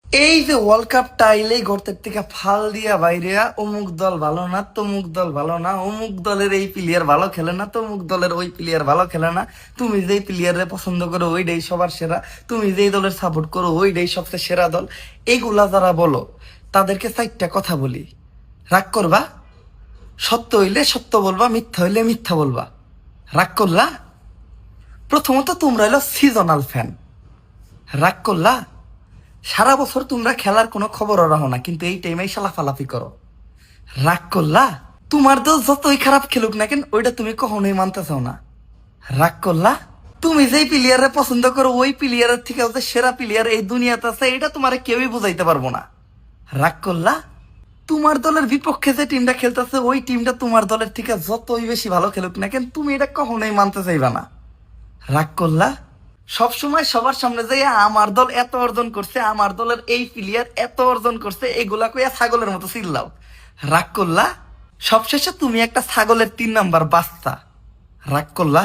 এই যে ওয়ার্ল্ড কাপটা আইলেই ঘরের থেকে ফাল দিয়া বাইরিয়া অমুক দল ভালো না, তমুক দল ভালো না, অমুক দলের এই প্লেয়ার ভালো খেলে না, তমুক দলের ওই প্লেয়ার ভালো খেলে না, তুমি যেই প্লেয়ারে পছন্দ করো ওইটাই সবার সেরা, তুমি যেই দলের সাপোর্ট করো ওইটাই সবচেয়ে সেরা দল। এইগুলা যারা বলো তাদেরকে চারটা কথা বলি, রাগ করবা? সত্য হইলে সত্য বলবা, মিথ্যা হইলে মিথ্যা বলবা। রাগ করলা? প্রথমত তোমরা হলো সিজনাল ফ্যান। রাগ করলা? সারা বছর তোমরা খেলার কোনো খবরও রাখো না, কিন্তু এই টাইমে সালাফালাফি করো। রাগ করলা? তোমার দল যতই খারাপ খেলুক না কেন ওইটা তুমি কখনোই মানতে চাও না। রাগ করলা? তুমি যেই প্লেয়ারে পছন্দ করো ওই প্লেয়ারের থেকে যে সেরা প্লেয়ার এই দুনিয়াতে আছে এটা তোমার কেউই বুঝাইতে পারবো না। রাগ করলা? তোমার দলের বিপক্ষে যে টিমটা খেলতেছে ওই টিমটা তোমার দলের থেকে যতই বেশি ভালো খেলুক না কেন তুমি এটা কখনোই মানতে চাইবা না। রাগ করলা? সবসময় সবার সামনে যে আমার দল এত অর্জন করছে, আমার দলের এই প্লেয়ার এত অর্জন করছে, এগুলা কইয়া ছাগলের মতো চিল্লাও। রাগ করলা? সবশেষে তুমি একটা ছাগলের 3 নাম্বার বাচ্চা। রাগ করলা?